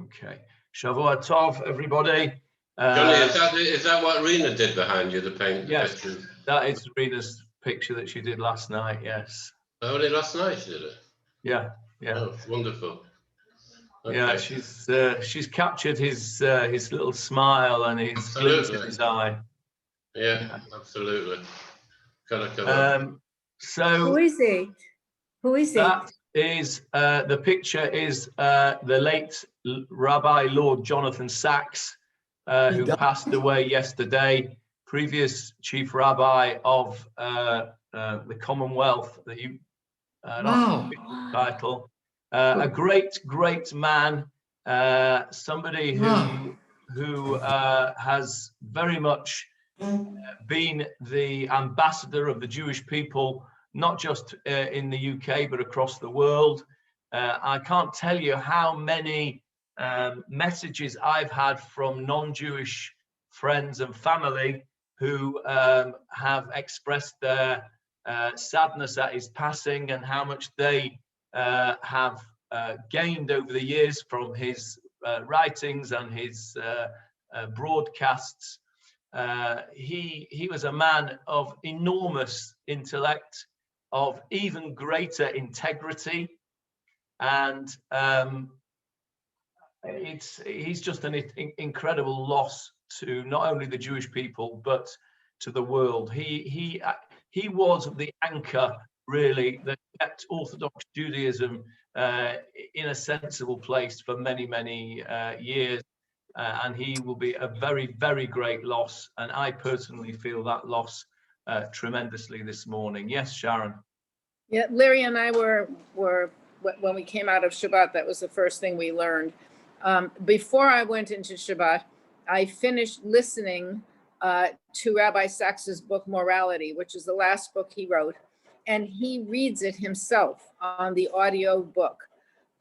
Okay. Shavua Tov, everybody. Johnny, is that what Rena did behind you, the paint? Yes, the pictures? that is Rena's picture that she did last night, yes. Oh, did last night she did it? Yeah, yeah. Oh, wonderful. Okay. Yeah, she's captured his little smile and his glint in his eye. Yeah, absolutely. So who is it? Who is it? That is the picture is the late Rabbi Lord Jonathan Sachs, who passed away yesterday, previous chief rabbi of the Commonwealth, the title. A great man, somebody who has very much been the ambassador of the Jewish people, not just in the UK, but across the world. I can't tell you how many messages I've had from non-Jewish friends and family who have expressed their sadness at his passing and how much they have gained over the years from his writings and his broadcasts. He was a man of enormous intellect, of even greater integrity, and he's just an incredible loss to not only the Jewish people but to the world. He was the anchor, really, that kept Orthodox Judaism in a sensible place for many years. And he will be a very great loss. And I personally feel that loss tremendously this morning. Yes, Sharon. Yeah, Larry and I were when we came out of Shabbat, that was the first thing we learned. Before I went into Shabbat, I finished listening to Rabbi Sachs's book, Morality, which is the last book he wrote. And he reads it himself on the audio book.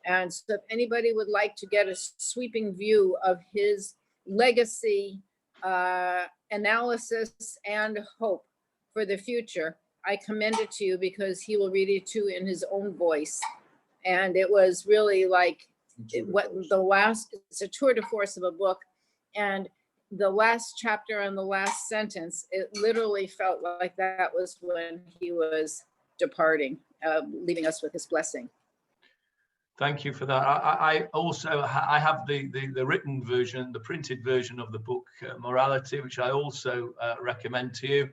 And so if anybody would like to get a sweeping view of his legacy, analysis, and hope for the future, I commend it to you, because he will read it too in his own voice. And it was really like it's a tour de force of a book. And the last chapter and the last sentence, it literally felt like that was when he was departing, leaving us with his blessing. Thank you for that. I also have the written version, the printed version of the book Morality, which I also recommend to you.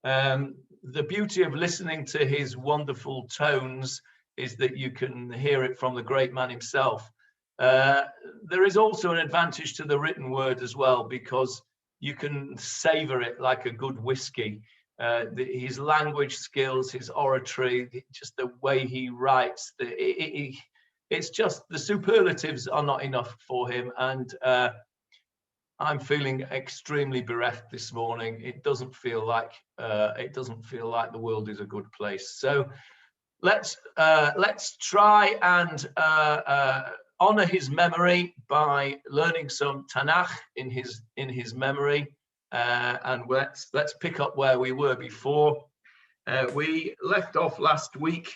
The beauty of listening to his wonderful tones is that you can hear it from the great man himself. There is also an advantage to the written word as well, because you can savor it like a good whiskey. His language skills, his oratory, just the way he writes, it's just the superlatives are not enough for him, and I'm feeling extremely bereft this morning. It doesn't feel like the world is a good place. So let's try and honor his memory by learning some Tanakh in his memory, and let's pick up where we were before. We left off last week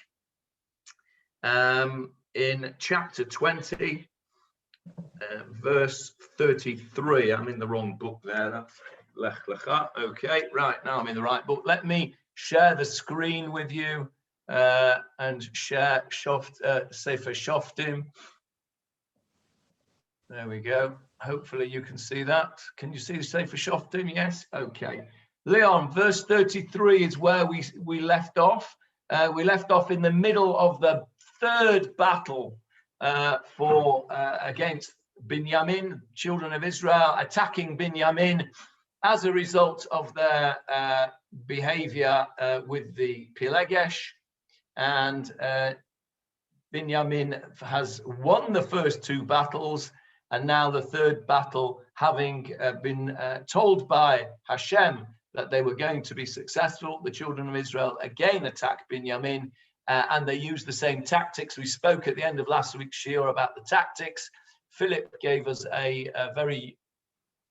in chapter 20, verse 33. I'm in the wrong book there. That's Lech Lecha. Okay, right, now I'm in the right book. Let me share the screen with you and share Sefer Shoftim. There we go. Hopefully you can see that. Can you see the Sefer Shoftim? Yes? Okay. Leon, verse 33 is where we left off. We left off in the middle of the third battle against Binyamin, children of Israel attacking Binyamin as a result of their behavior with the Pilegesh. And Binyamin has won the first two battles, and now the third battle, having been told by Hashem that they were going to be successful, the children of Israel again attack Binyamin, and they use the same tactics. We spoke at the end of last week's Shiur about the tactics. Philip gave us a very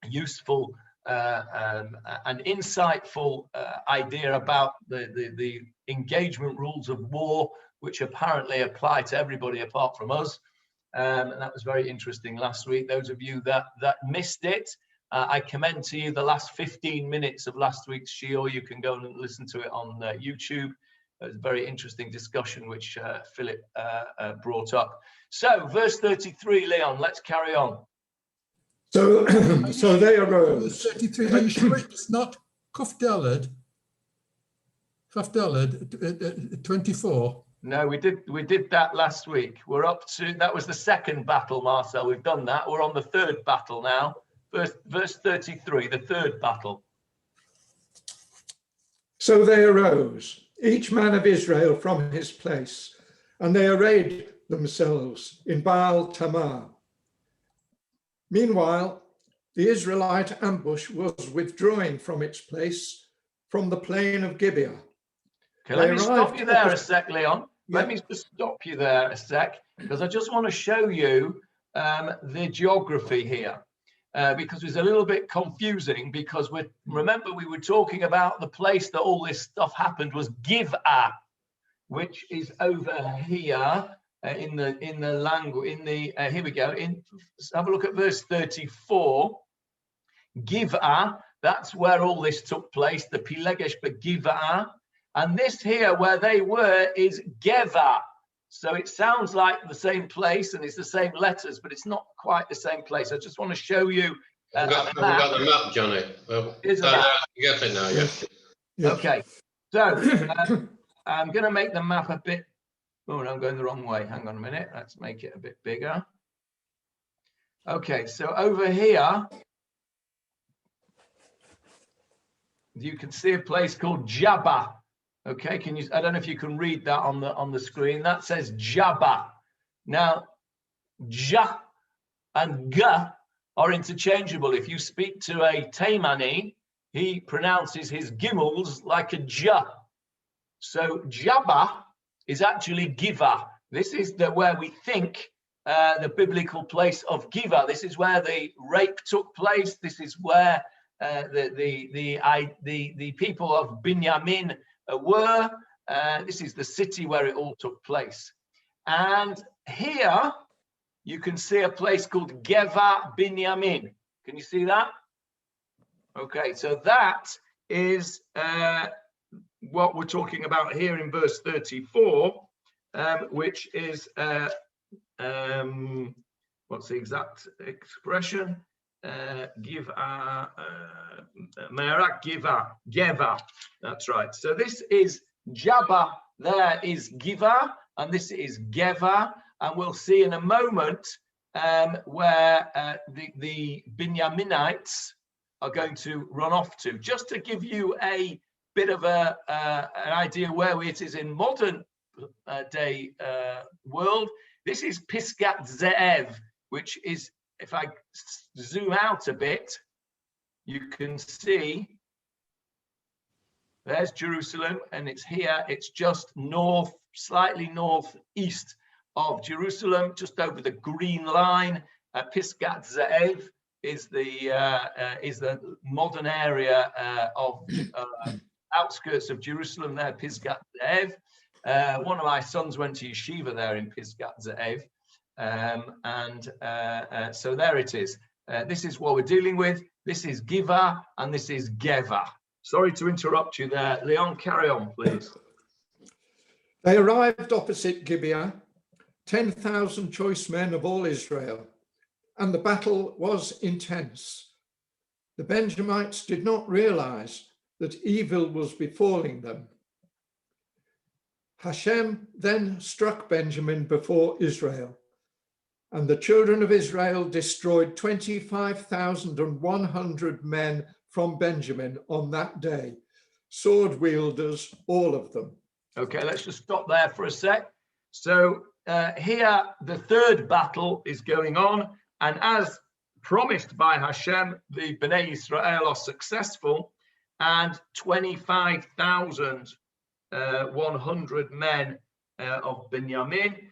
useful and insightful idea about the engagement rules of war, which apparently apply to everybody apart from us. And that was very interesting last week. Those of you that missed it, I commend to you the last 15 minutes of last week's Shiur. You can go and listen to it on YouTube. It was a very interesting discussion which Philip brought up. So verse 33, Leon, let's carry on. So, so they arose. 33, are you sure it's not Kuf Daled, 24? No, we did that last week. We're up to, that was the second battle, Marcel. We've done that. We're on the third battle now. Verse 33, the third battle. So they arose, each man of Israel from his place, and they arrayed themselves in Baal Tamar. Meanwhile, the Israelite ambush was withdrawing from its place from the plain of Gibeah. Okay, let me stop you there a sec, Leon. Let me just stop you there a sec, because I just want to show you the geography here, because it's a little bit confusing, because remember we were talking about the place that all this stuff happened was Gibeah, which is over here. In the language, here we go. Have a look at verse 34. Gibeah, that's where all this took place, the Pilegesh Gibeah. And this here, where they were, is Geva. So it sounds like the same place and it's the same letters, but it's not quite the same place. I just want to show you. I've got the map, Johnny. Here's a map. You get it now, yes. Okay, so I'm going to make the map a bit. Oh, no, I'm going the wrong way. Hang on a minute. Let's make it a bit bigger. Okay, so over here, you can see a place called Jabba. Okay, can you? I don't know if you can read that on the screen. That says Jabba. Now, Ja and Ga are interchangeable. If you speak to a Taimani, he pronounces his gimels like a Ja. So Jabba is actually Giva. This is where we think the biblical place of Giva. This is where the rape took place. This is where the people of Binyamin were. This is the city where it all took place. And here you can see a place called Geva Binyamin. Can you see that? Okay, so that is what we're talking about here in verse 34, which is what's the exact expression? Geva. That's right. So this is Jabba, there is Giva, and this is Geva, and we'll see in a moment where the Binyaminites are going to run off to. Just to give you a bit of an idea where it is in modern day world, this is Pisgat Ze'ev, which is, if I zoom out a bit, you can see there's Jerusalem, and it's here. It's just north, slightly northeast of Jerusalem, just over the green line. Pisgat Ze'ev is the modern area of outskirts of Jerusalem there, Pisgat Ze'ev. One of my sons went to yeshiva there in Pisgat Ze'ev. So there it is. This is what we're dealing with. This is Giva and this is Geva. Sorry to interrupt you there. Leon, carry on, please. They arrived opposite Gibeah, 10,000 choice men of all Israel, and the battle was intense. The Benjamites did not realize that evil was befalling them. Hashem then struck Benjamin before Israel, and the children of Israel destroyed 25,100 men from Benjamin on that day, sword wielders, all of them. Okay, let's just stop there for a sec. So here, the third battle is going on, and as promised by Hashem, the Bnei Israel are successful, and 25,100 men of Binyamin.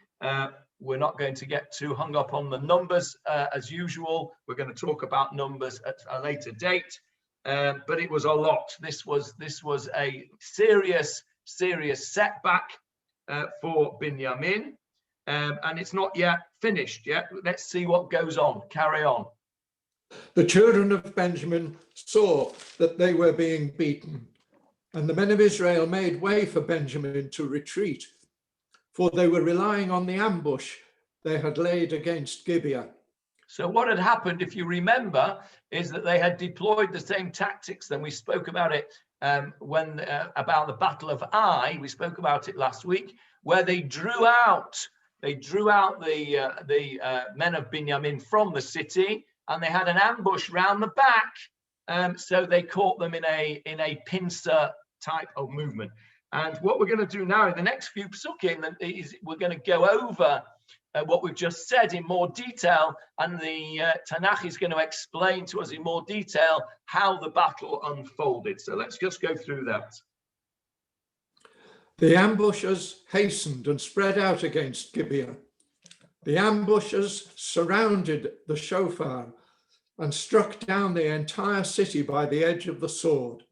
We're not going to get too hung up on the numbers as usual. We're going to talk about numbers at a later date, but it was a lot. This was a serious setback for Binyamin. and it's not yet finished yet. Let's see what goes on. Carry on. The children of Benjamin saw that they were being beaten, and the men of Israel made way for Benjamin to retreat, for they were relying on the ambush they had laid against Gibeah. So what had happened, if you remember, is that they had deployed the same tactics. Then we spoke about it when about the Battle of Ai. We spoke about it last week, where they drew out the men of Binyamin from the city, and they had an ambush round the back. So they caught them in a pincer type of movement. And what we're going to do now in the next few psukim is we're going to go over what we've just said in more detail, and the Tanakh is going to explain to us in more detail how the battle unfolded. So let's just go through that. The ambushers hastened and spread out against Gibeah. The ambushers surrounded the Shofar and struck down the entire city by the edge of the sword.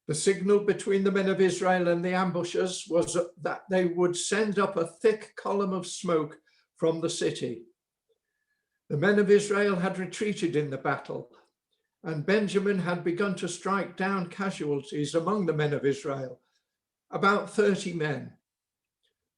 The signal between the men of Israel and the ambushers was that they would send up a thick column of smoke from the city. The men of Israel had retreated in the battle, and Benjamin had begun to strike down casualties among the men of Israel, about 30 men.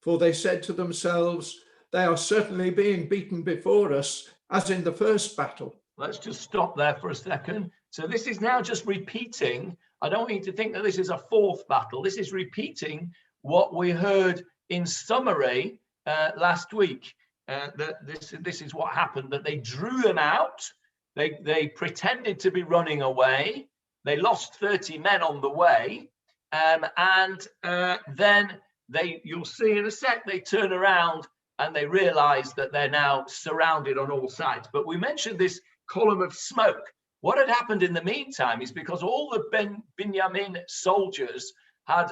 For they said to themselves, "They are certainly being beaten before us, as in the first battle." Let's just stop there for a second. So this is now just repeating. I don't want you to think that this is a fourth battle. This is repeating what we heard in summary last week. That this is what happened, that they drew them out. They pretended to be running away. They lost 30 men on the way. And then you'll see in a sec, they turn around and they realize that they're now surrounded on all sides. But we mentioned this column of smoke. What had happened in the meantime is because all the Binyamin soldiers had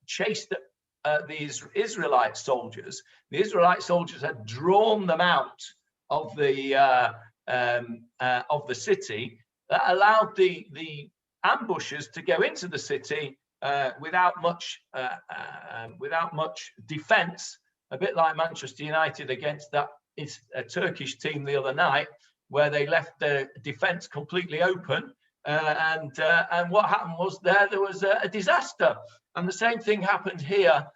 chased these Israelite soldiers. The Israelite soldiers had drawn them out of the city. That allowed the ambushers to go into the city without much defense. A bit like Manchester United against that Turkish team the other night, where they left the defense completely open, and what happened was there was a disaster. And the same thing happened here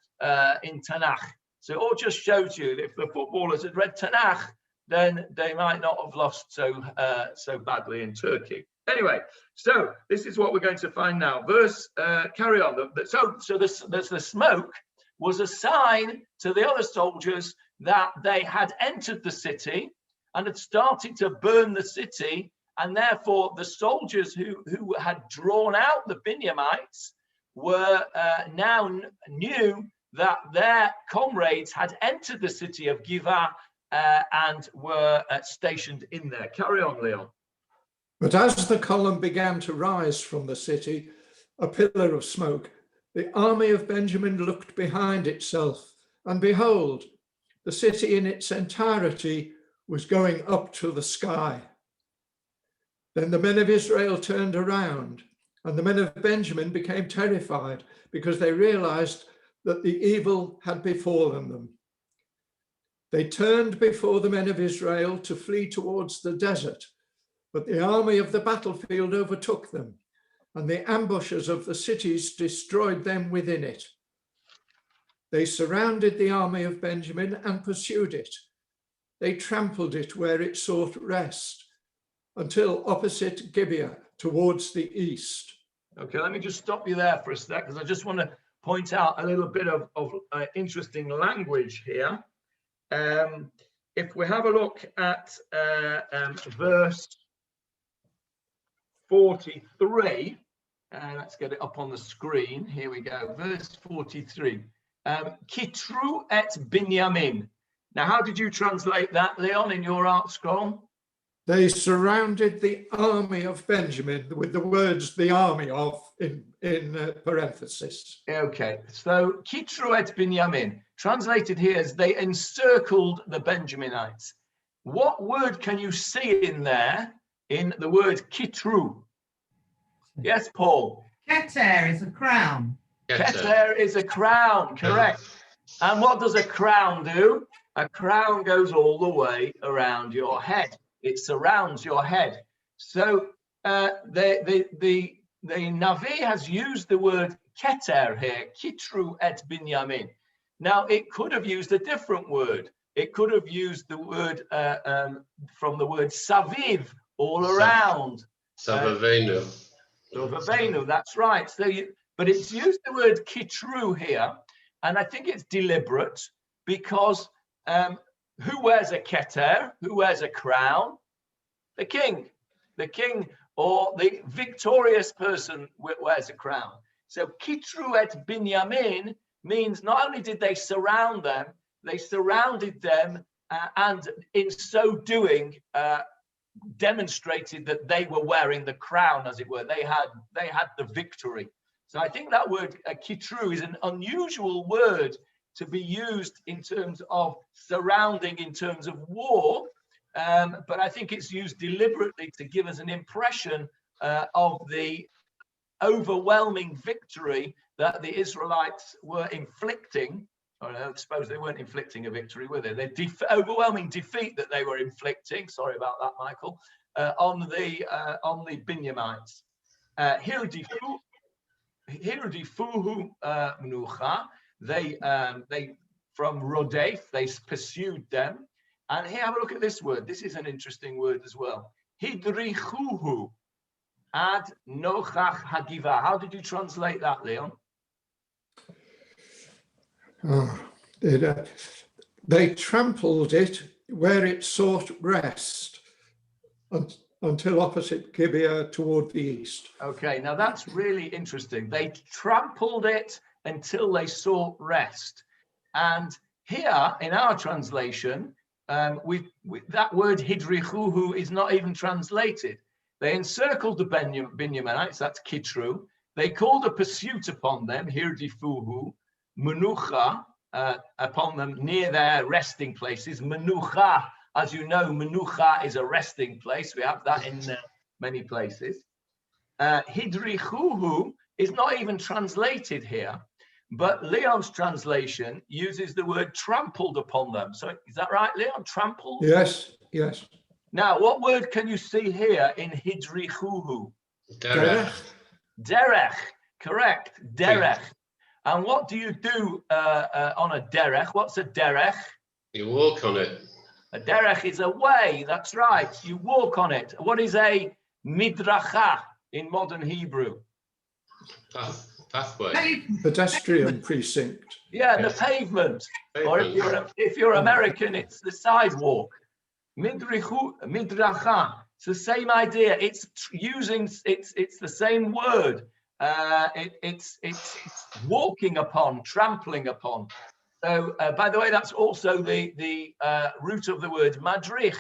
in Tanakh. So it all just shows you that if the footballers had read Tanakh, then they might not have lost so badly in Turkey. Anyway, so this is what we're going to find now. Verse, carry on. So the smoke was a sign to the other soldiers that they had entered the city and had started to burn the city, and therefore the soldiers who had drawn out the Binyamites were now knew that their comrades had entered the city of Gibeah and were stationed in there. Carry on, Leon. But as the column began to rise from the city, a pillar of smoke, the army of Benjamin looked behind itself, and behold, the city in its entirety was going up to the sky. Then the men of Israel turned around, and the men of Benjamin became terrified because they realized that the evil had befallen them. They turned before the men of Israel to flee towards the desert, but the army of the battlefield overtook them, and the ambushers of the cities destroyed them within it. They surrounded the army of Benjamin and pursued it. They trampled it where it sought rest, until opposite Gibeah towards the east. Okay, let me just stop you there for a sec, because I just want to point out a little bit of interesting language here. If we have a look at verse 43, let's get it up on the screen. Here we go, verse 43. Kitru et Binyamin. Now, how did you translate that, Leon, in your art scroll? They surrounded the army of Benjamin with the words "the army of" in parenthesis. Okay, so Kitru et Binyamin, translated here as they encircled the Benjaminites. What word can you see in there in the word Kitru? Yes, Paul? Keter is a crown. Keter is a crown, correct. And what does a crown do? A crown goes all the way around your head. It surrounds your head. So the Navi has used the word keter here, kitru et binyamin. Now, it could have used a different word. It could have used the word from the word saviv, all around. Savavenu. Savavenu, that's right. So, but it's used the word kitru here, and I think it's deliberate because who wears a keter? Who wears a crown? The king. The king or the victorious person wears a crown. So kitru et binyamin means not only did they surround them, they surrounded them and in so doing demonstrated that they were wearing the crown, as it were. They had the victory. So I think that word kitru is an unusual word to be used in terms of surrounding, in terms of war. But I think it's used deliberately to give us an impression of the overwhelming victory that the Israelites were inflicting. Or I suppose they weren't inflicting a victory, were they? The overwhelming defeat that they were inflicting. Sorry about that, Michael. On the Binyamites. Hirdifuhu Mnucha. They from Rodef, they pursued them. And here, have a look at this word. This is an interesting word as well. Hidrichuhu ad nochach hagiva. How did you translate that, Leon? They trampled it where it sought rest until opposite Gibeah toward the east. Okay, now that's really interesting. They trampled it until they sought rest. And here in our translation, that word hidrichuhu is not even translated. They encircled the Binyaminites, that's kitru. They called a pursuit upon them, hirdifuhu, menucha, upon them near their resting places. Menucha, as you know, menucha is a resting place. We have that in many places. Hidrichuhu is not even translated here, but Leon's translation uses the word trampled upon them. So is that right, Leon? Trampled? Yes, yes. Now, what word can you see here in hidrichuhu? Derech. Derech, correct, derech. And what do you do on a derech? What's a derech? You walk on it. A derech is a way, that's right. You walk on it. What is a midracha in modern Hebrew? Pathway. Pedestrian precinct. Yeah, the pavement. Or if you're American, it's the sidewalk. Midracha. It's the same idea. It's the same word. It's walking upon, trampling upon. So, by the way, that's also the root of the word madrich.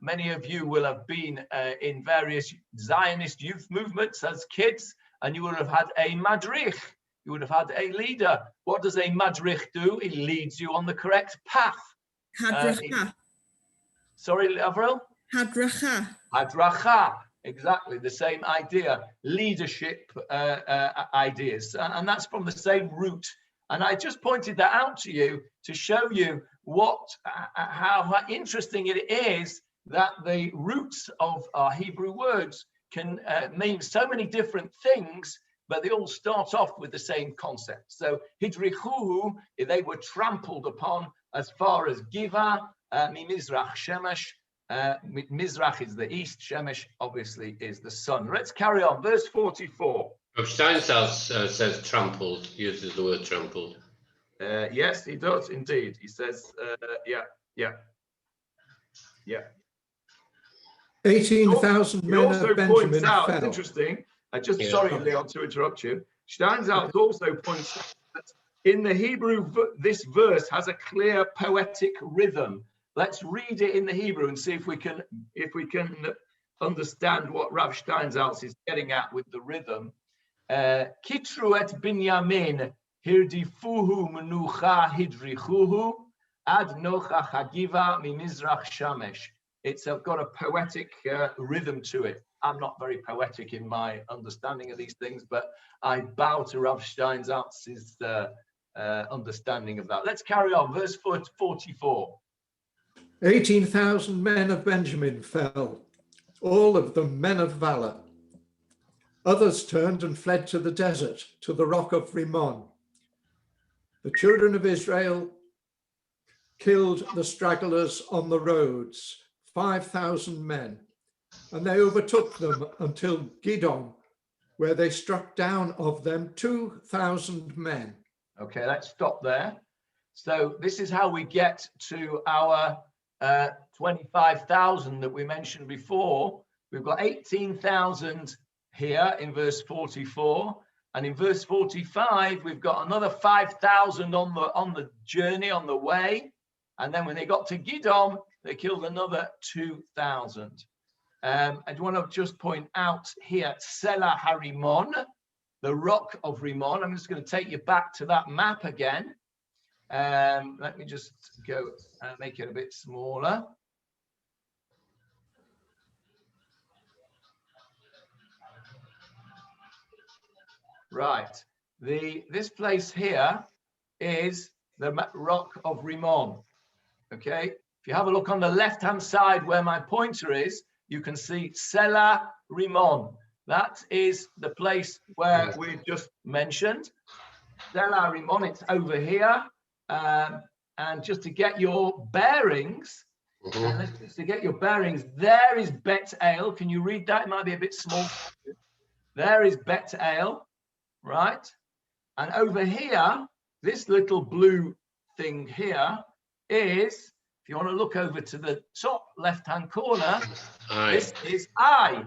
Many of you will have been in various Zionist youth movements as kids, and you would have had a madrich. You would have had a leader. What does a madrich do? It leads you on the correct path. Hadracha. Sorry, Avril? Hadracha. Hadracha. Exactly, the same idea. Leadership ideas. And that's from the same root. And I just pointed that out to you to show you how interesting it is that the roots of our Hebrew words can mean so many different things, but they all start off with the same concept. So hidrichuhu, they were trampled upon as far as Giva, Mimizrach Shemesh. Mizrach is the east, Shemesh obviously is the sun. Let's carry on, verse 44. Steinsaltz says trampled, uses the word trampled. Yes, he does indeed. He says, yeah. 18,000 men of Benjamin out, fell. it's interesting. Sorry, Leon, to interrupt you. Steinsaltz also points out that in the Hebrew, this verse has a clear poetic rhythm. Let's read it in the Hebrew and see if we can understand what Rav Steinsaltz is getting at with the rhythm. Kitru et binyamin hirdifuhu menucha hidrichuhu ad nocha chagiva mimizrach shamesh. It's got a poetic rhythm to it. I'm not very poetic in my understanding of these things, but I bow to Rav Steinsaltz's understanding of that. Let's carry on. Verse 44. 18,000 men of Benjamin fell, all of them men of valor. Others turned and fled to the desert, to the rock of Rimmon. The children of Israel killed the stragglers on the roads, 5,000 men, and they overtook them until Gidom, where they struck down of them 2,000 men. Okay, let's stop there. So this is how we get to our 25,000 that we mentioned before. We've got 18,000 here in verse 44, and in verse 45 we've got another 5,000 on the journey, on the way, and then when they got to Gidom, they killed another 2,000. I want to just point out here Selah Harimon, the rock of Rimmon. I'm just going to take you back to that map again. Let me just go and make it a bit smaller. Right, this place here is the rock of Rimmon. Okay, if you have a look on the left-hand side where my pointer is, you can see Selah Rimmon. That is the place where we've just mentioned. Selah Rimmon, it's over here. And just to get your bearings, there is Bet El. Can you read that? It might be a bit small. There is Bet El, right? And over here, this little blue thing here is, if you want to look over to the top left-hand corner, this is I.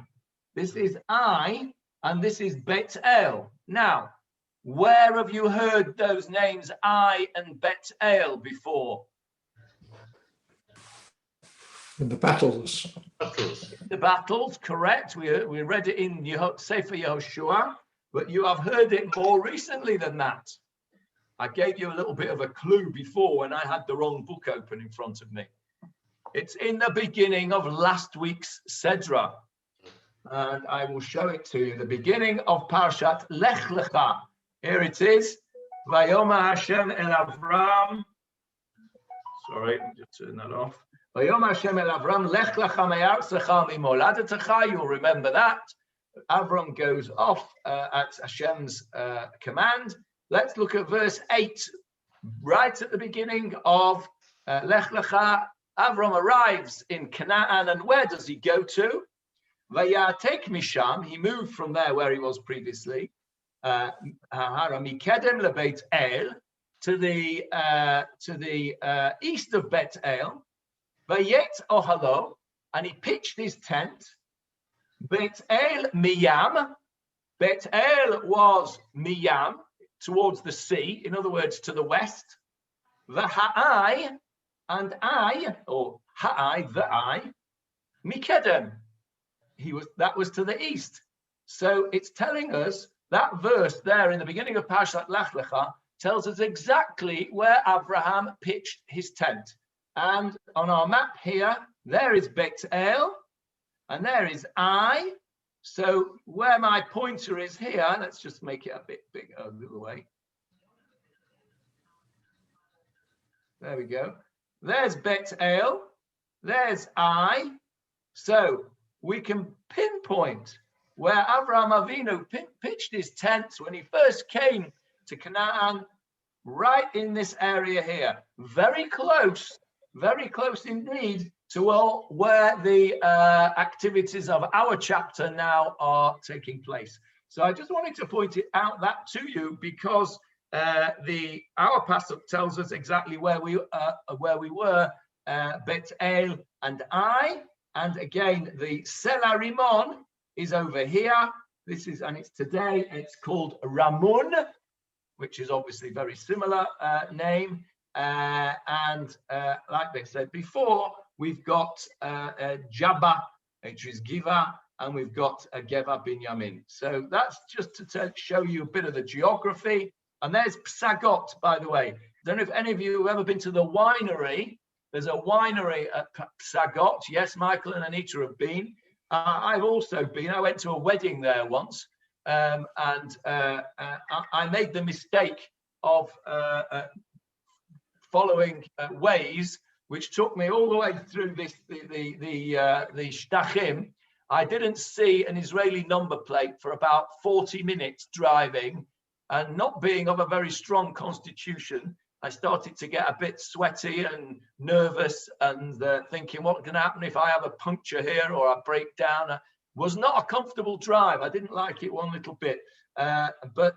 This is I, and this is Bet El. Now, where have you heard those names I and Bet El before? In the battles. The battles, correct. We read it in Sefer Yehoshua, but you have heard it more recently than that. I gave you a little bit of a clue before when I had the wrong book open in front of me. It's in the beginning of last week's Sedra. And I will show it to you. The beginning of Parshat Lech Lecha. Here it is. Vayoma Hashem el Avram. Sorry, just turn that off. Vayoma Hashem el Avram Lech Lecha me'artzecha mimoladatecha. You'll remember that. Avram goes off at Hashem's command. Let's look at verse 8. Right at the beginning of Lech Lecha, Avram arrives in Canaan, and where does he go to? Vayatek Misham. He moved from there where he was previously. Mikadem lebeit El, to the east of Bet El. Vayet Ohalo, and he pitched his tent. Bet El Miyam. Bet El was Miyam, towards the sea, in other words, to the west. V'ha'ai, and I, or ha'ai, the I, Mikedem. That was to the east. So it's telling us, that verse there in the beginning of Parshat Lech Lecha tells us exactly where Abraham pitched his tent. And on our map here, there is Bet El, and there is I. So where my pointer is here, let's just make it a bit bigger, a little way. There we go. There's Bet El, there's I. So we can pinpoint where Avraham Avinu pitched his tents when he first came to Canaan, right in this area here. Very close indeed to where the activities of our chapter now are taking place. So I just wanted to point it out that to you, because our pasuk tells us exactly where we were, Bet El and I, and again the Selah Rimmon is over here. And it's today. It's called Ramun, which is obviously very similar name. And like they said before, we've got Jabba, which is Giva, and we've got Geva Binyamin. So that's just to show you a bit of the geography. And there's Psagot, by the way. I don't know if any of you have ever been to the winery. There's a winery at Psagot. Yes, Michael and Anita have been. I've also been. I went to a wedding there once, and I made the mistake of following ways, which took me all the way through the Shtachim. I didn't see an Israeli number plate for about 40 minutes driving, and not being of a very strong constitution, I started to get a bit sweaty and nervous and thinking, what's going to happen if I have a puncture here or I break down? It was not a comfortable drive. I didn't like it one little bit, but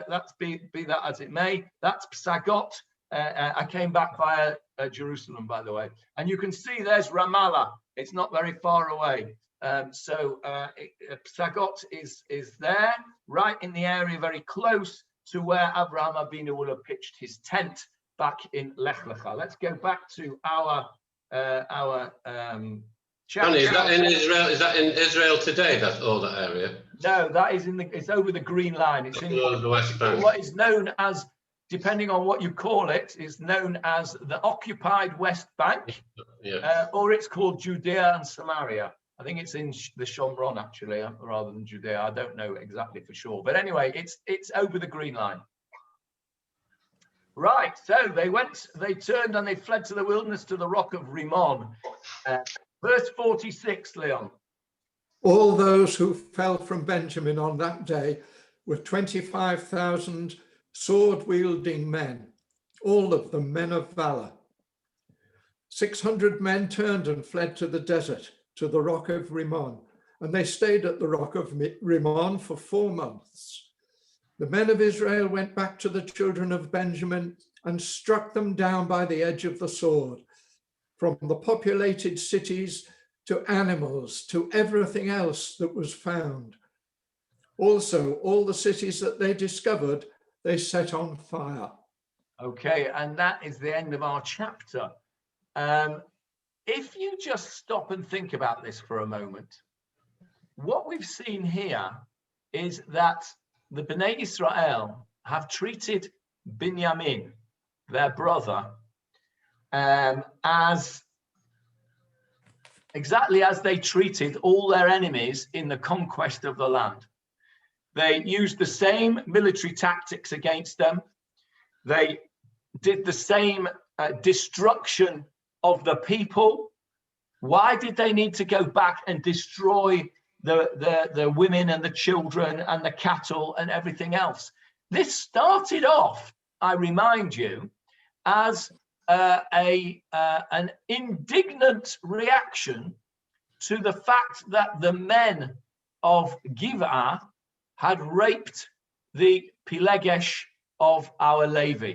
that's be that as it may. That's Psagot. I came back via Jerusalem, by the way, and you can see there's Ramallah. It's not very far away. Psagot is there, right in the area, very close to where Abraham Avinu would have pitched his tent back in Lech Lecha. Let's go back to our Johnny, is that in Israel? Is that in Israel today? That's all that area. No, that is it's over the Green Line. It's in the West Bank. What is known as, depending on what you call it, is known as the occupied West Bank, or it's called Judea and Samaria. I think it's in the Shomron, actually, rather than Judea. I don't know exactly for sure. But anyway, it's over the Green Line. Right, so they turned and they fled to the wilderness, to the rock of Rimmon. Verse 46, Leon. All those who fell from Benjamin on that day were 25,000 sword-wielding men, all of them men of valor. 600 men turned and fled to the desert, to the rock of Rimmon, and they stayed at the rock of Rimmon for 4 months. The men of Israel went back to the children of Benjamin and struck them down by the edge of the sword, from the populated cities to animals, to everything else that was found. Also, all the cities that they discovered, they set on fire. Okay, and that is the end of our chapter. If you just stop and think about this for a moment, what we've seen here is that the Bnei Israel have treated Binyamin, their brother, as exactly as they treated all their enemies in the conquest of the land. They used the same military tactics against them. They did the same destruction of the people. Why did they need to go back and destroy the women and the children and the cattle and everything else? This started off, I remind you, as an indignant reaction to the fact that the men of Giv'ah had raped the Pilegesh of our Levi.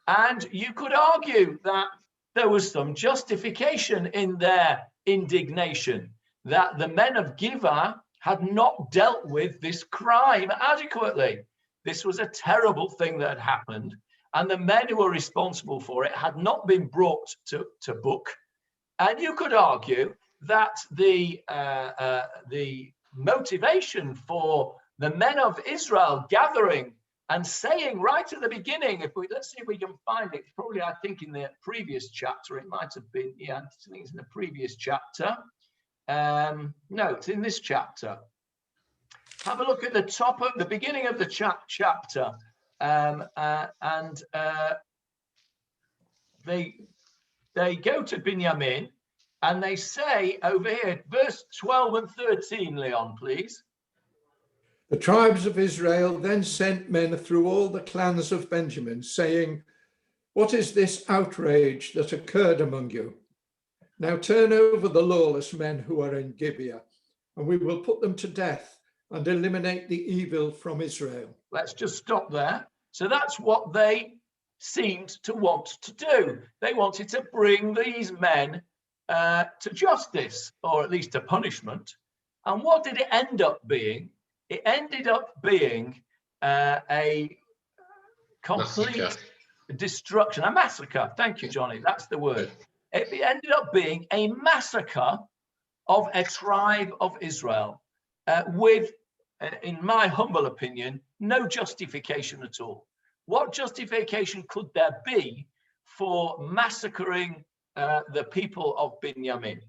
And you could argue that there was some justification in their indignation, that the men of Giv'ah had not dealt with this crime adequately. This was a terrible thing that had happened, and the men who were responsible for it had not been brought to book. And you could argue that the motivation for the men of Israel gathering and saying right at the beginning, let's see if we can find it. Probably, I think, in the previous chapter, it might have been. Yeah, I think it's in the previous chapter. No, it's in this chapter. Have a look at the top of the beginning of the chapter, they go to Binyamin and they say over here, verse 12 and 13, Leon, please. The tribes of Israel then sent men through all the clans of Benjamin, saying, "What is this outrage that occurred among you? Now turn over the lawless men who are in Gibeah, and we will put them to death and eliminate the evil from Israel." Let's just stop there. So that's what they seemed to want to do. They wanted to bring these men to justice, or at least to punishment. And what did it end up being? It ended up being a complete destruction, a massacre. Thank you, Johnny. That's the word. It ended up being a massacre of a tribe of Israel with, in my humble opinion, no justification at all. What justification could there be for massacring the people of Binyamin?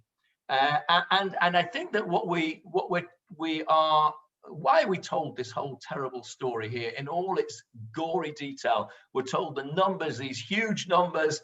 And I think that what we are why are we told this whole terrible story here in all its gory detail? We're told the numbers, these huge numbers,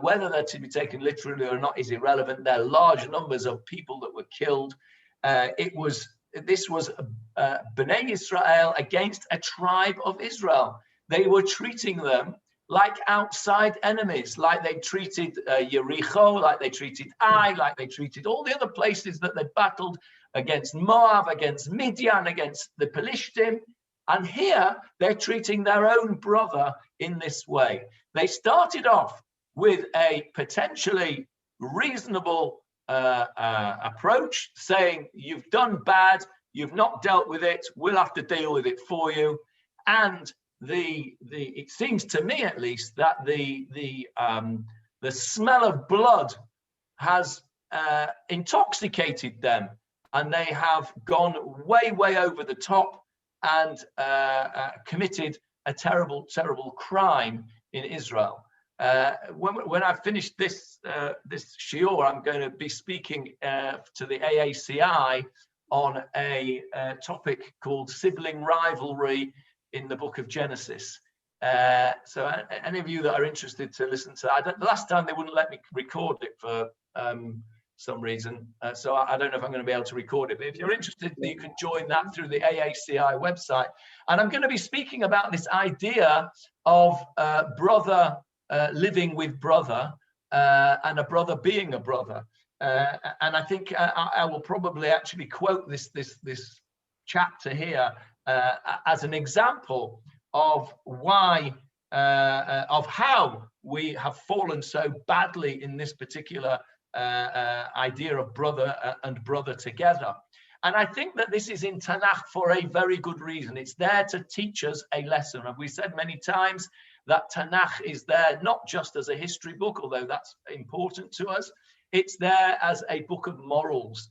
whether they're to be taken literally or not is irrelevant. They're large numbers of people that were killed. This was Bnei Israel against a tribe of Israel. They were treating them like outside enemies, like they treated Jericho, like they treated Ai, like they treated all the other places that they battled against Moab, against Midian, against the Pelishtim. And here they're treating their own brother in this way. They started off with a potentially reasonable approach, saying, you've done bad, you've not dealt with it, we'll have to deal with it for you. And it seems to me at least that the smell of blood has intoxicated them, and they have gone way over the top and committed a terrible crime in Israel. When I finish this shiur, I'm going to be speaking to the AACI on a topic called sibling rivalry in the book of Genesis. So any of you that are interested to listen to that, the last time they wouldn't let me record it for some reason. So I don't know if I'm going to be able to record it, but if you're interested, you can join that through the AACI website. And I'm going to be speaking about this idea of brother living with brother and a brother being a brother. And I think I will probably actually quote this chapter here as an example of why, of how we have fallen so badly in this particular idea of brother and brother together. And I think that this is in Tanakh for a very good reason. It's there to teach us a lesson. And we said many times that Tanakh is there not just as a history book, although that's important to us. It's there as a book of morals.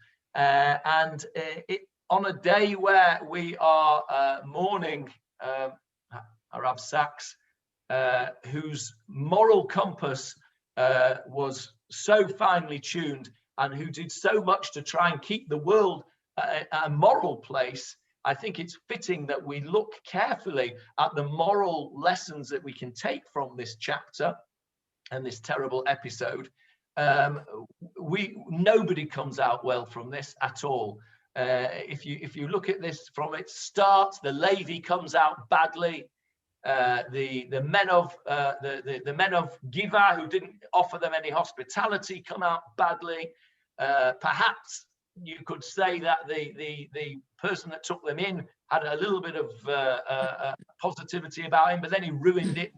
On a day where we are mourning Rav Sachs, whose moral compass was so finely tuned and who did so much to try and keep the world a moral place, I think it's fitting that we look carefully at the moral lessons that we can take from this chapter and this terrible episode. Nobody comes out well from this at all. If you look at this from its start, the Levi comes out badly. The men of Giva, who didn't offer them any hospitality, come out badly. Perhaps you could say that the person that took them in had a little bit of positivity about him, but then he ruined it,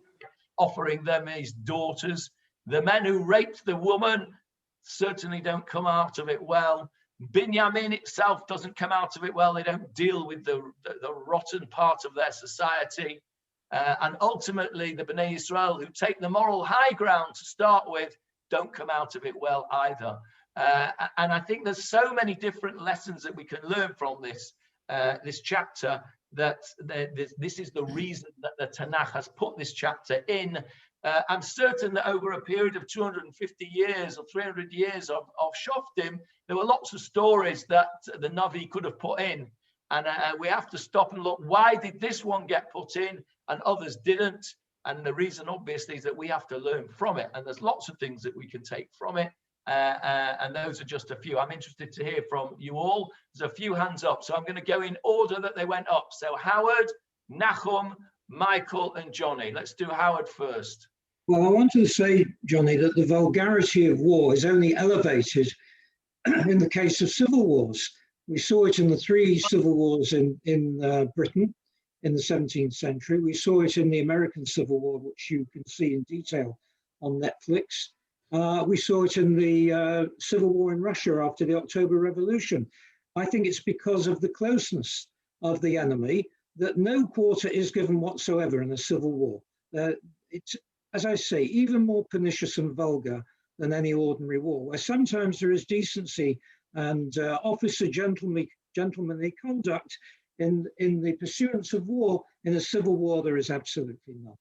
offering them his daughters. The men who raped the woman certainly don't come out of it well. Binyamin itself doesn't come out of it well. They don't deal with the rotten part of their society. And ultimately, the Bnei Israel, who take the moral high ground to start with, don't come out of it well either. And I think there's so many different lessons that we can learn from this chapter, that this is the reason that the Tanakh has put this chapter in. I'm certain that over a period of 250 years or 300 years of Shoftim, there were lots of stories that the Navi could have put in. And we have to stop and look, why did this one get put in and others didn't? And the reason, obviously, is that we have to learn from it. And there's lots of things that we can take from it. And those are just a few. I'm interested to hear from you all. There's a few hands up. So I'm going to go in order that they went up. So Howard, Nachum, Michael and Johnny. Let's do Howard first. Well, I wanted to say, Johnny, that the vulgarity of war is only elevated in the case of civil wars. We saw it in the 3 civil wars in Britain in the 17th century. We saw it in the American Civil War, which you can see in detail on Netflix. We saw it in the civil war in Russia after the October Revolution. I think it's because of the closeness of the enemy that no quarter is given whatsoever in a civil war. It's, as I say, even more pernicious and vulgar than any ordinary war, where sometimes there is decency and officer gentlemanly conduct in the pursuance of war. In a civil war, there is absolutely none.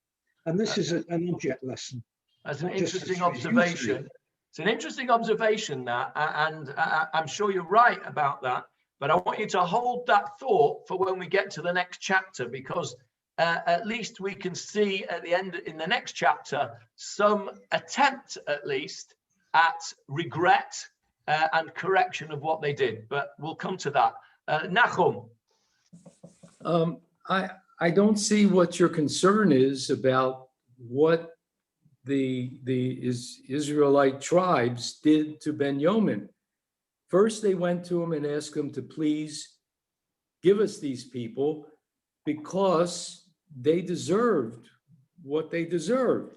And this is an object lesson. That's an interesting observation. It's an interesting observation, that, and I'm sure you're right about that. But I want you to hold that thought for when we get to the next chapter, because at least we can see at the end, in the next chapter, some attempt at least at regret and correction of what they did. But we'll come to that. Nachum. I don't see what your concern is about what the Israelite tribes did to Benjamin. First, they went to him and asked him to please give us these people because they deserved what they deserved,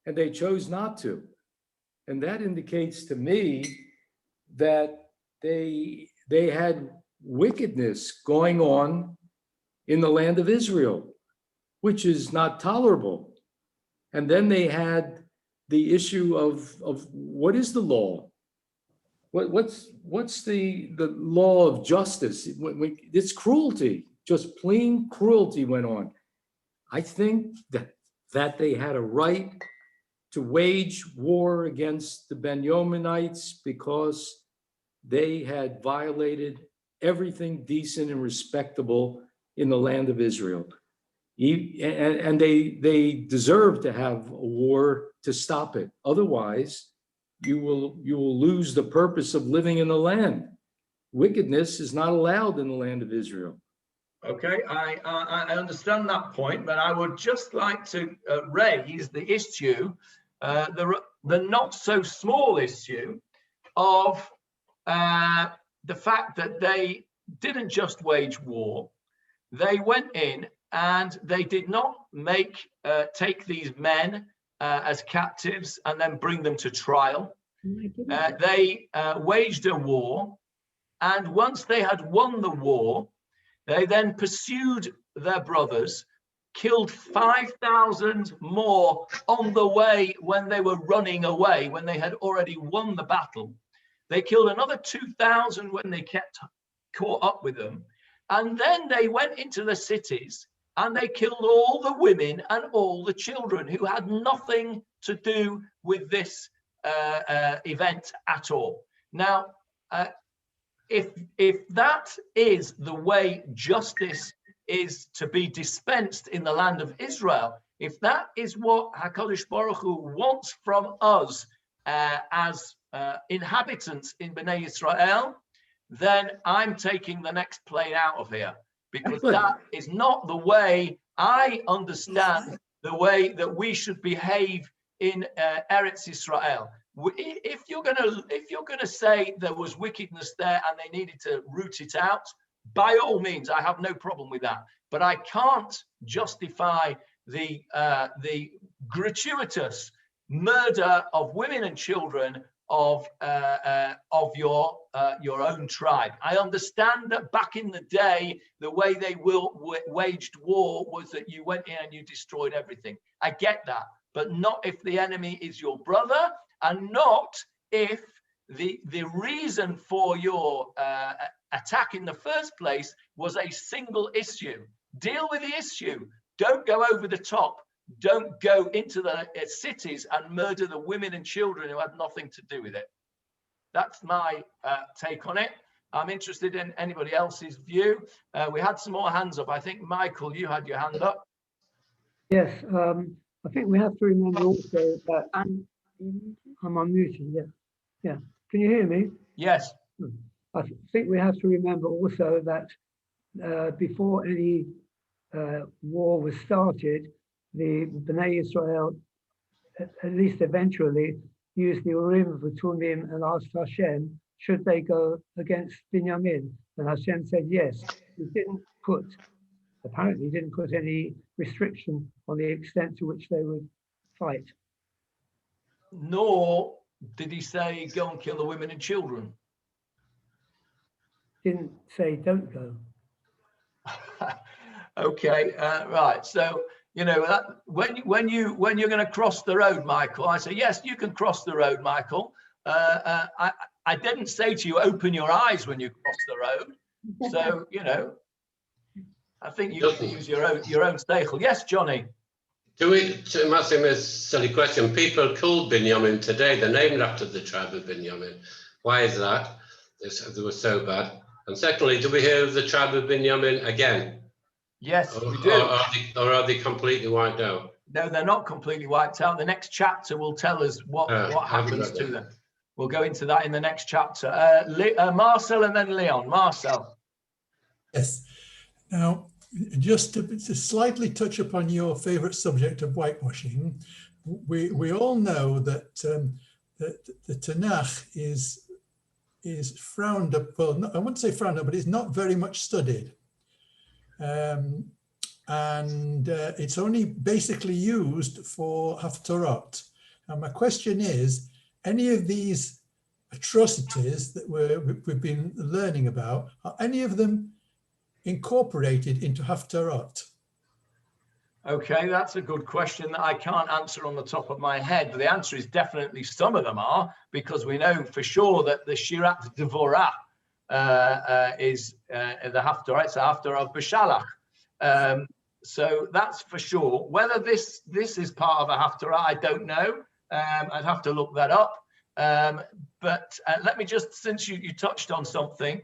and they chose not to. And that indicates to me that they had wickedness going on in the land of Israel, which is not tolerable. And then they had the issue of what is the law? What's the law of justice? It's cruelty, just plain cruelty went on. I think that they had a right to wage war against the Benjaminites because they had violated everything decent and respectable in the land of Israel. And they deserve to have a war to stop it. Otherwise, you will lose the purpose of living in the land. Wickedness is not allowed in the land of Israel. Okay, I understand that point, but I would just like to raise the issue, the not so small issue of the fact that they didn't just wage war. They went in and they did not take these men as captives and then bring them to trial. They waged a war, and once they had won the war, they then pursued their brothers, killed 5,000 more on the way when they were running away, when they had already won the battle. They killed another 2,000 when they caught up with them. And then they went into the cities and they killed all the women and all the children who had nothing to do with this event at all. Now, if that is the way justice is to be dispensed in the land of Israel, if that is what HaKadosh Baruch Hu wants from us as inhabitants in Bnei Israel, then I'm taking the next plane out of here, because that is not the way I understand the way that we should behave in Eretz Israel. If you're gonna say there was wickedness there and they needed to root it out, by all means, I have no problem with that. But I can't justify the gratuitous murder of women and children of your own tribe. I understand that back in the day, the way they waged war was that you went in and you destroyed everything. I get that, but not if the enemy is your brother, and not if the reason for your attack in the first place was a single issue. Deal with the issue. Don't go over the top. Don't go into the cities and murder the women and children who had nothing to do with it. That's my take on it. I'm interested in anybody else's view. We had some more hands up. I think, Michael, you had your hand up. Yes, I think we have to remember also that I'm unmuted. Yeah. Can you hear me? Yes. I think we have to remember also that before any war was started, the Bnei Israel, at least eventually, used the Urim, V'Tumim, and asked Hashem, should they go against Binyamin? And Hashem said yes. He apparently didn't put any restriction on the extent to which they would fight. Nor did he say go and kill the women and children. Didn't say don't go. Okay, right. So, you know, when you're going to cross the road, Michael, I say, yes, you can cross the road, Michael. I didn't say to you, open your eyes when you cross the road. So, you know, I think you can use your own seichel. Yes, Johnny. To ask him a silly question, people called Binyamin today, they're named after the tribe of Binyamin. Why is that? They were so bad. And secondly, do we hear of the tribe of Binyamin again? Yes, Or, we do. or are they completely wiped out? No, they're not completely wiped out. The next chapter will tell us what happens to them. We'll go into that in the next chapter. Marcel and then Leon. Marcel. Yes. Now, just to slightly touch upon your favorite subject of whitewashing, we all know that, that the Tanakh is frowned up. Well, I wouldn't say frowned up, but it's not very much studied. And it's only basically used for Haftarot. And my question is, any of these atrocities that we've been learning about, are any of them incorporated into Haftarot? Okay, that's a good question that I can't answer on the top of my head, but the answer is definitely some of them are, because we know for sure that the Shirat Devorah is the Haftarah, it's the Haftarah of Beshalach. So that's for sure. Whether this is part of a Haftarah, I don't know. I'd have to look that up. But let me just, since you touched on something,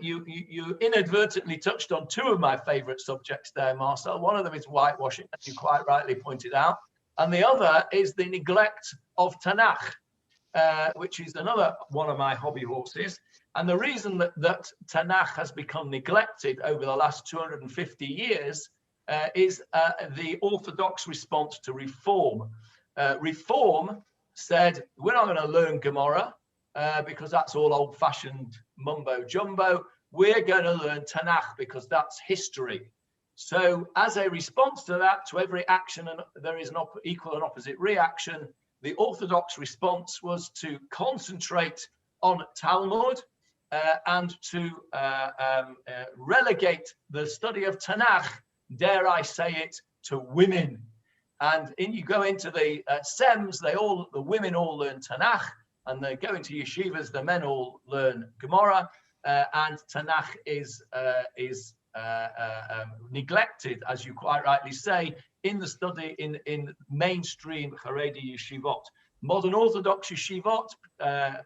you inadvertently touched on two of my favorite subjects there, Marcel. One of them is whitewashing, as you quite rightly pointed out. And the other is the neglect of Tanakh, which is another one of my hobby horses. And the reason that Tanakh has become neglected over the last 250 years is the Orthodox response to Reform. Reform said, we're not going to learn Gemara because that's all old-fashioned mumbo jumbo. We're going to learn Tanakh because that's history. So as a response to that, to every action, and there is an equal and opposite reaction, the Orthodox response was to concentrate on Talmud and to relegate the study of Tanakh, dare I say it, to women. And you go into the SEMs, the women all learn Tanakh, and they go into yeshivas, the men all learn Gemara, and Tanakh is neglected, as you quite rightly say, in the study in mainstream Haredi yeshivot. Modern Orthodox yeshivot,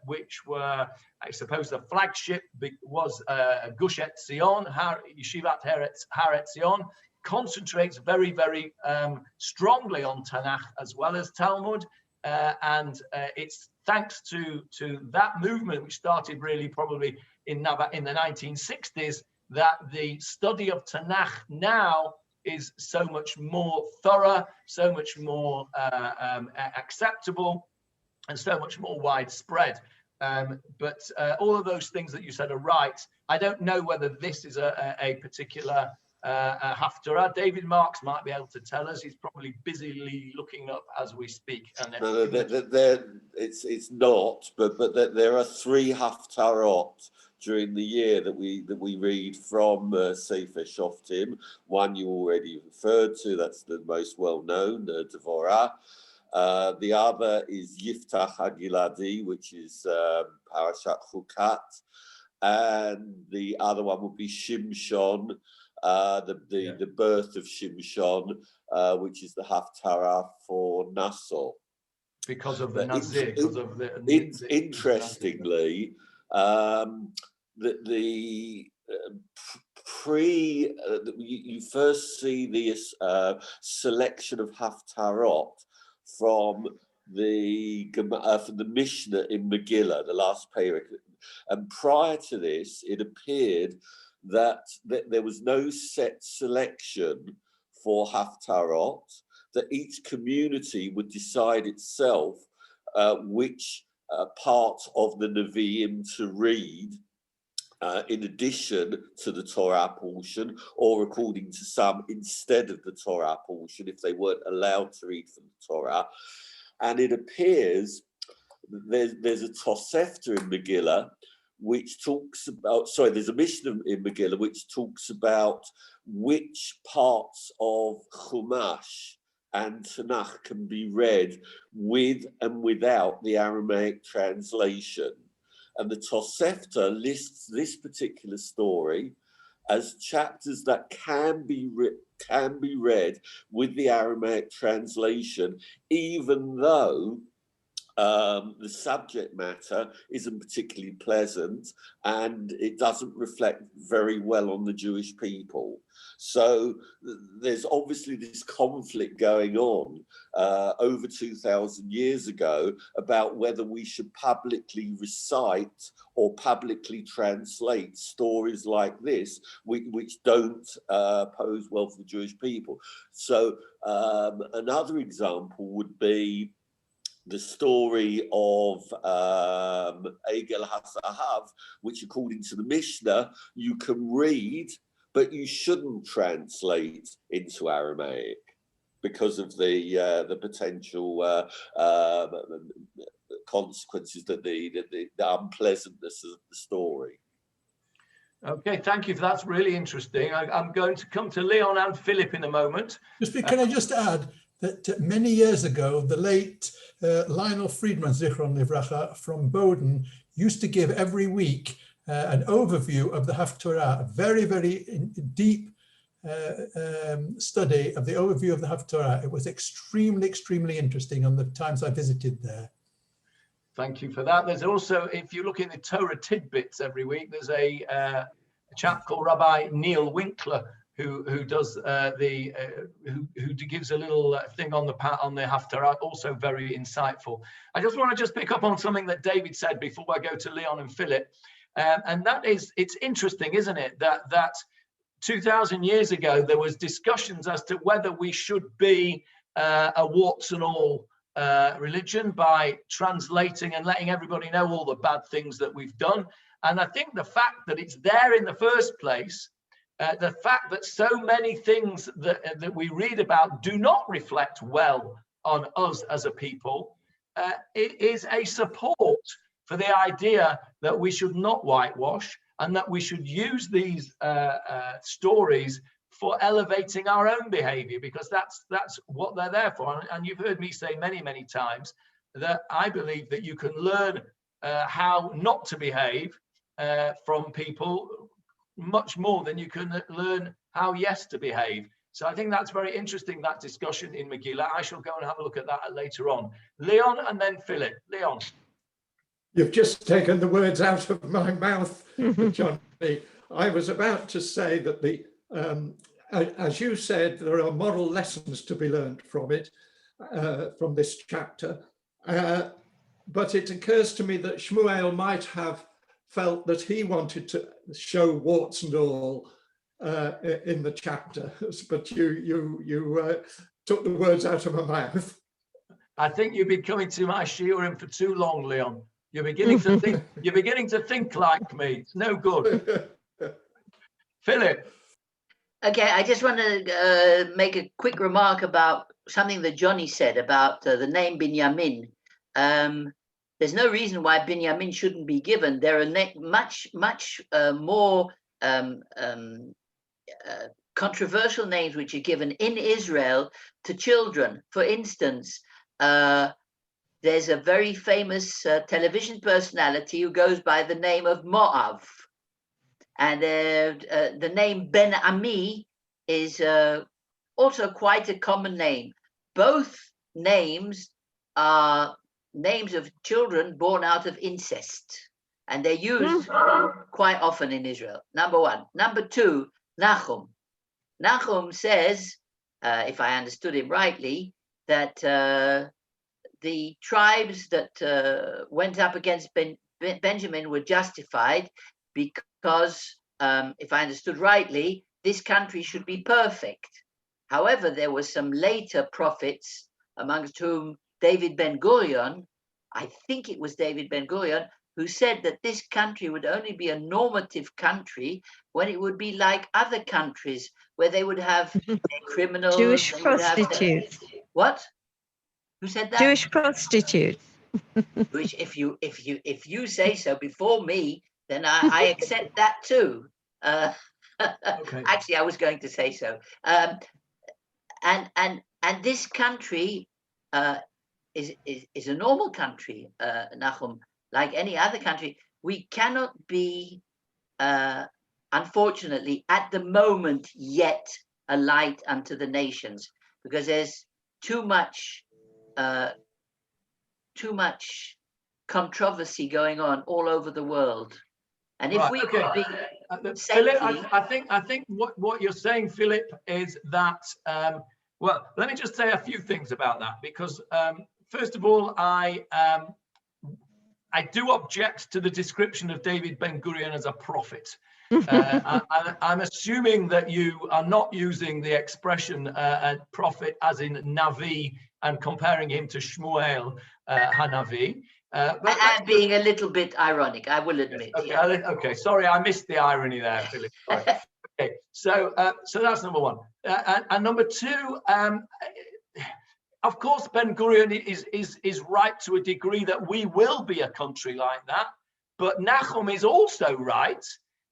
which were, I suppose, the flagship was Gush Etzion, Yeshivat Har Etzion, concentrates very, very strongly on Tanakh as well as Talmud. And it's thanks to that movement, which started really probably in the 1960s, that the study of Tanakh now is so much more thorough, so much more acceptable, and so much more widespread. But all of those things that you said are right. I don't know whether this is a particular Haftarah. David Marks might be able to tell us. He's probably busily looking up as we speak. And no, it's not. But there are 3 Haftarot during the year that we read from Sefer Shoftim. One you already referred to. That's the most well known, Devorah. The other is Yiftach Hagiladi, which is Parashat Chukat, and the other one would be Shimshon. The birth of Shimshon, which is the Haftarah for Nassau. Because of the Nazir. Interestingly, you first see the selection of Haftarot from the Mishnah in Megillah, the last parak. And prior to this, it appeared that there was no set selection for Haftarot, that each community would decide itself which part of the Nevi'im to read, in addition to the Torah portion, or according to some, instead of the Torah portion, if they weren't allowed to read from the Torah. And it appears there's a Tosefta in Megillah, which talks about, there's a Mishnah in Megillah which talks about which parts of Chumash and Tanakh can be read with and without the Aramaic translation. And the Tosefta lists this particular story as chapters that can be read with the Aramaic translation, even though the subject matter isn't particularly pleasant, and it doesn't reflect very well on the Jewish people. So there's obviously this conflict going on over 2,000 years ago about whether we should publicly recite or publicly translate stories like this, which don't pose well for the Jewish people. So another example would be the story of Egel HaSahav, which according to the Mishnah, you can read, but you shouldn't translate into Aramaic because of the potential consequences, that the unpleasantness of the story. Okay, thank you for that. That's really interesting. I'm going to come to Leon and Philip in a moment. Can I just add that many years ago, the late Lionel Friedman, Zichron Livracha, from Bowden, used to give every week an overview of the Haftorah, a very, very deep study of the overview of the Haftorah. It was extremely, extremely interesting on the times I visited there. Thank you for that. There's also, if you look in the Torah tidbits every week, there's a chap called Rabbi Neil Winkler who does who gives a little thing on the Haftarah, also very insightful. I just want to pick up on something that David said before I go to Leon and Philip, and that is, it's interesting, isn't it, that 2,000 years ago there was discussions as to whether we should be a warts and all religion by translating and letting everybody know all the bad things that we've done. And I think the fact that it's there in the first place, the fact that so many things that we read about do not reflect well on us as a people, it is a support for the idea that we should not whitewash and that we should use these stories for elevating our own behavior, because that's what they're there for. And you've heard me say many, many times that I believe that you can learn how not to behave from people much more than you can learn how yes to behave. So I think that's very interesting, that discussion in Megillah. I shall go and have a look at that later on. Leon and then Philip. Leon. You've just taken the words out of my mouth, Johnny. I was about to say that as you said, there are moral lessons to be learned from it, from this chapter. But it occurs to me that Shmuel might have felt that he wanted to show warts and all in the chapter, but you took the words out of my mouth. I think you've been coming to my Shiurim for too long, Leon. You're beginning to think. You're beginning to think like me. It's no good. Philip. Okay, I just want to make a quick remark about something that Johnny said about the name Binyamin. There's no reason why Binyamin shouldn't be given. There are much more controversial names which are given in Israel to children. For instance, there's a very famous television personality who goes by the name of Moav. And the name Ben Ami is also quite a common name. Both names are names of children born out of incest, and they're used quite often in Israel. Number one. Number two, Nahum. Nahum says, if I understood him rightly, that the tribes that went up against Benjamin were justified because, if I understood rightly, this country should be perfect. However, there were some later prophets, amongst whom David Ben-Gurion, I think it was David Ben-Gurion, who said that this country would only be a normative country when it would be like other countries, where they would have criminals. Jewish prostitutes. What? Who said that? Jewish prostitutes. Which, if you say so before me, then I accept that too. Okay. Actually, I was going to say so. And this country is a normal country, Nahum, like any other country. We cannot be, unfortunately, at the moment yet a light unto the nations, because there's too much too much controversy going on all over the world. And if Right, we okay. could be Philip, safely, I think what you're saying, Philip, is that well, let me just say a few things about that, because first of all, I do object to the description of David Ben-Gurion as a prophet. I'm assuming that you are not using the expression prophet as in Navi and comparing him to Shmuel Hanavi. But I'm being a little bit ironic, I will admit. Yes, okay, yeah. okay, sorry, I missed the irony there, Philip. Sorry. Okay, so that's number one. And number two, of course, Ben-Gurion is right to a degree that we will be a country like that. But Nachum is also right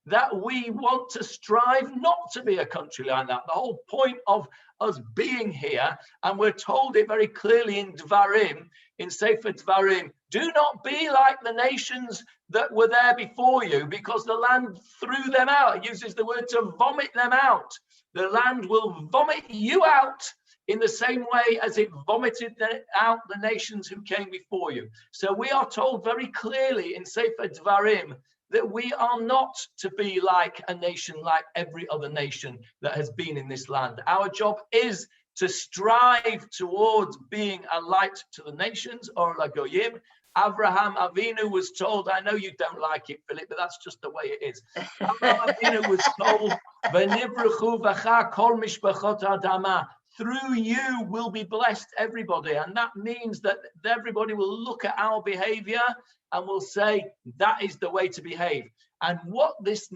that we want to strive not to be a country like that. The whole point of us being here, and we're told it very clearly in Dvarim, in Sefer Dvarim, do not be like the nations that were there before you, because the land threw them out. It uses the word to vomit them out. The land will vomit you out in the same way as it vomited out the nations who came before you. So we are told very clearly in Sefer Dvarim that we are not to be like a nation like every other nation that has been in this land. Our job is to strive towards being a light to the nations, or lagoyim. Abraham Avinu was told, I know you don't like it, Philip, but that's just the way it is. Abraham Avinu was told, "V'nivruchu v'cha kol mishpachot adama." Through you will be blessed everybody. And that means that everybody will look at our behavior and will say, that is the way to behave. And what this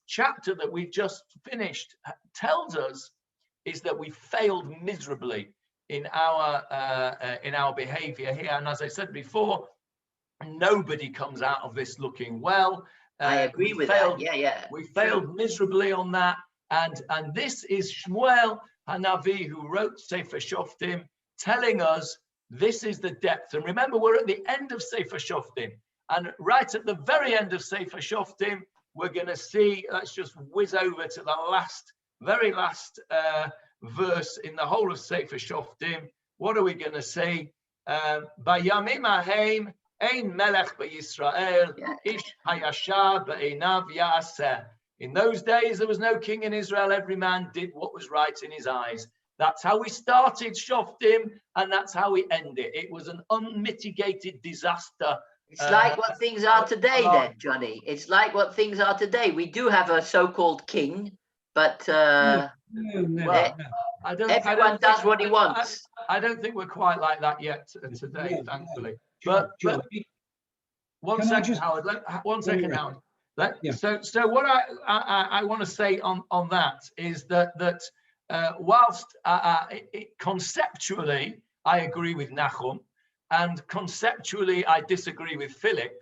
chapter that we've just finished tells us is that we failed miserably in our behavior here. And as I said before, nobody comes out of this looking well. I agree with that. Yeah. We failed miserably on that. And this is Shmuel Hanavi, who wrote Sefer Shoftim, telling us this is the depth. And remember, we're at the end of Sefer Shoftim. And right at the very end of Sefer Shoftim, we're going to see, let's just whiz over to the very last verse in the whole of Sefer Shoftim. What are we going to see? Bayamim aheim ein melech b'Yisrael, ish hayashar b'einav ya'aseh. In those days, there was no king in Israel. Every man did what was right in his eyes. That's how we started Shoftim, and that's how we end it. It was an unmitigated disaster. It's like what things are today then, Johnny. It's like what things are today. We do have a so-called king, but everyone does what he wants. I don't think we're quite like that yet today, thankfully. But one second, Howard. One second, Howard. So what I want to say on that is that whilst conceptually I agree with Nachum, and conceptually I disagree with Philip,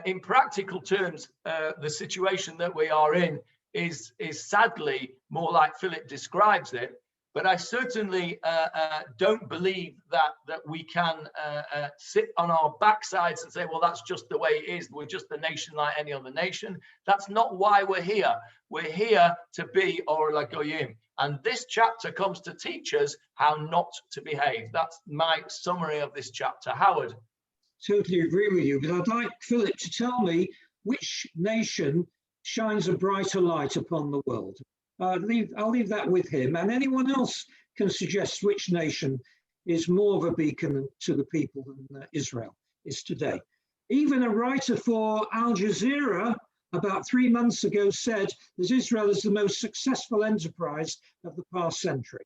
in practical terms, the situation that we are in is sadly more like Philip describes it. But I certainly don't believe that we can sit on our backsides and say, well, that's just the way it is. We're just a nation like any other nation. That's not why we're here. We're here to be Or LaGoyim. And this chapter comes to teach us how not to behave. That's my summary of this chapter. Howard. Totally agree with you, but I'd like Philip to tell me which nation shines a brighter light upon the world. I'll leave that with him, and anyone else can suggest which nation is more of a beacon to the people than Israel is today. Even a writer for Al Jazeera about 3 months ago said that Israel is the most successful enterprise of the past century.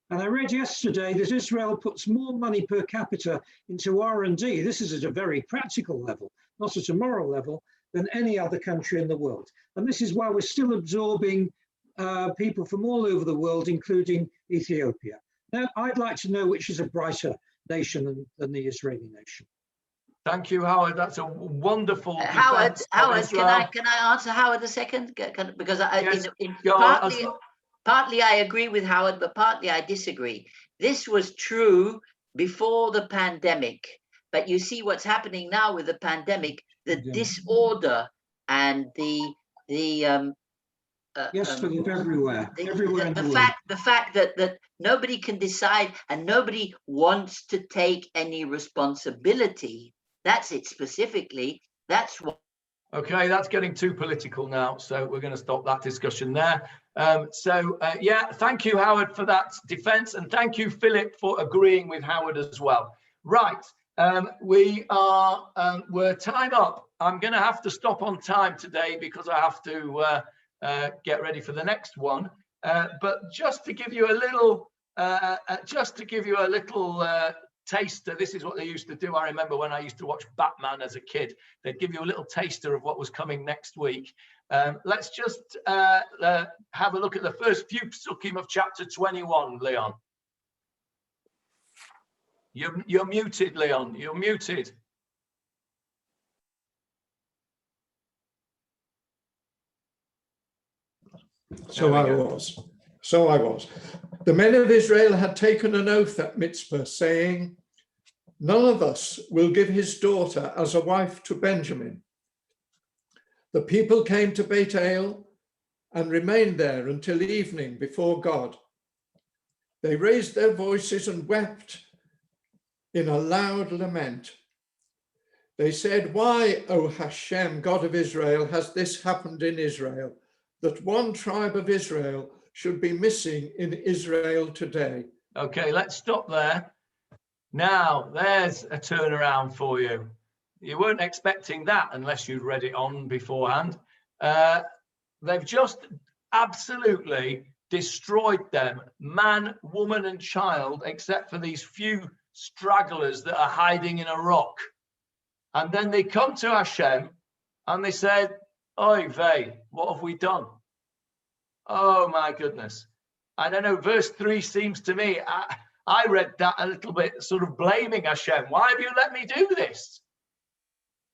And I read yesterday that Israel puts more money per capita into R&D, this is at a very practical level, not at a moral level, than any other country in the world. And this is why we're still absorbing people from all over the world, including Ethiopia. Now, I'd like to know which is a brighter nation than the Israeli nation. Thank you, Howard. That's a wonderful. Howard, can I answer Howard a second? Because partly I agree with Howard, but partly I disagree. This was true before the pandemic, but you see what's happening now with the pandemic, the disorder and the Yes, but it's everywhere. Everywhere in the world. The fact that nobody can decide and nobody wants to take any responsibility. That's it specifically. That's what. Okay, that's getting too political now, so we're going to stop that discussion there. Yeah, thank you, Howard, for that defense, and thank you, Philip, for agreeing with Howard as well. Right, we're time up. I'm going to have to stop on time today because I have to get ready for the next one. But just to give you a little, taster, this is what they used to do. I remember when I used to watch Batman as a kid, they'd give you a little taster of what was coming next week. Let's just have a look at the first few psukim of chapter 21, Leon. You're muted, Leon, you're muted. So I was. The men of Israel had taken an oath at Mitzpah, saying, "None of us will give his daughter as a wife to Benjamin." The people came to Beit El and remained there until evening before God. They raised their voices and wept in a loud lament. They said, "Why, O Hashem, God of Israel, has this happened in Israel, that one tribe of Israel should be missing in Israel today?" Okay, let's stop there. Now, there's a turnaround for you. You weren't expecting that unless you'd read it on beforehand. They've just absolutely destroyed them, man, woman, and child, except for these few stragglers that are hiding in a rock. And then they come to Hashem and they said, "Oy vey, what have we done?" Oh my goodness. I don't know, verse 3 seems to me, I read that a little bit sort of blaming Hashem. Why have you let me do this?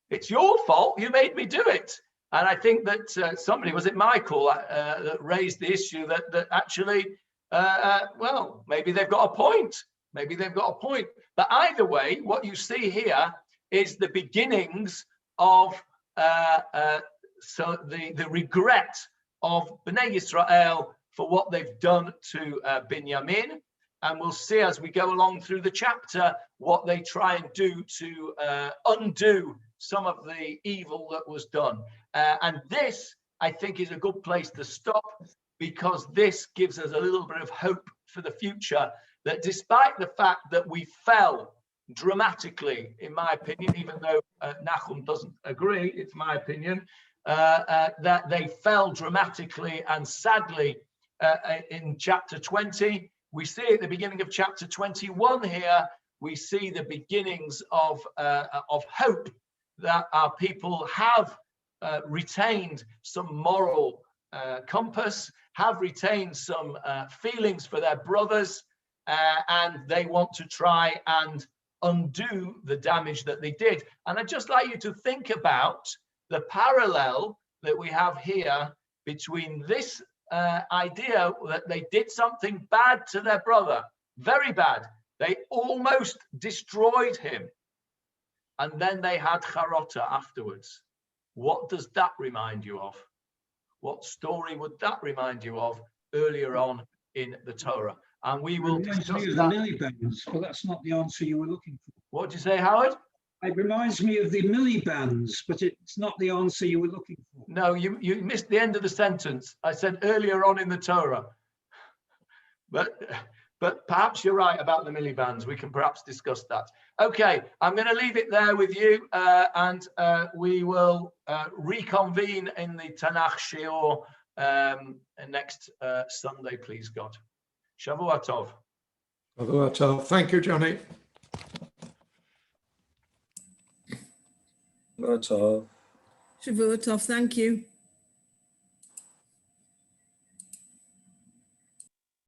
It's your fault, you made me do it. And I think that somebody, was it Michael, that raised the issue that actually, well, maybe they've got a point. Maybe they've got a point. But either way, what you see here is the beginnings of so the regret of Bnei Yisrael for what they've done to Binyamin. And we'll see as we go along through the chapter what they try and do to undo some of the evil that was done. And this, I think, is a good place to stop, because this gives us a little bit of hope for the future, that despite the fact that we fell dramatically, in my opinion, even though Nachum doesn't agree, it's my opinion, that they fell dramatically and sadly in chapter 20. We see at the beginning of chapter 21 here, we see the beginnings of hope that our people have retained some moral compass, have retained some feelings for their brothers, and they want to try and undo the damage that they did. And I'd just like you to think about the parallel that we have here between this idea that they did something bad to their brother, very bad. They almost destroyed him. And then they had charota afterwards. What does that remind you of? What story would that remind you of earlier on in the Torah? And we will discuss that. Millibands, but that's not the answer you were looking for. What did you say, Howard? It reminds me of the millibands, but it's not the answer you were looking for. No, you missed the end of the sentence. I said earlier on in the Torah. But perhaps you're right about the millibands. We can perhaps discuss that. Okay, I'm going to leave it there with you, and we will reconvene in the Tanakh Shiur next Sunday, please God. Shavua Tov. Shavua Tov. Thank you, Johnny. Shavua Tov, thank you.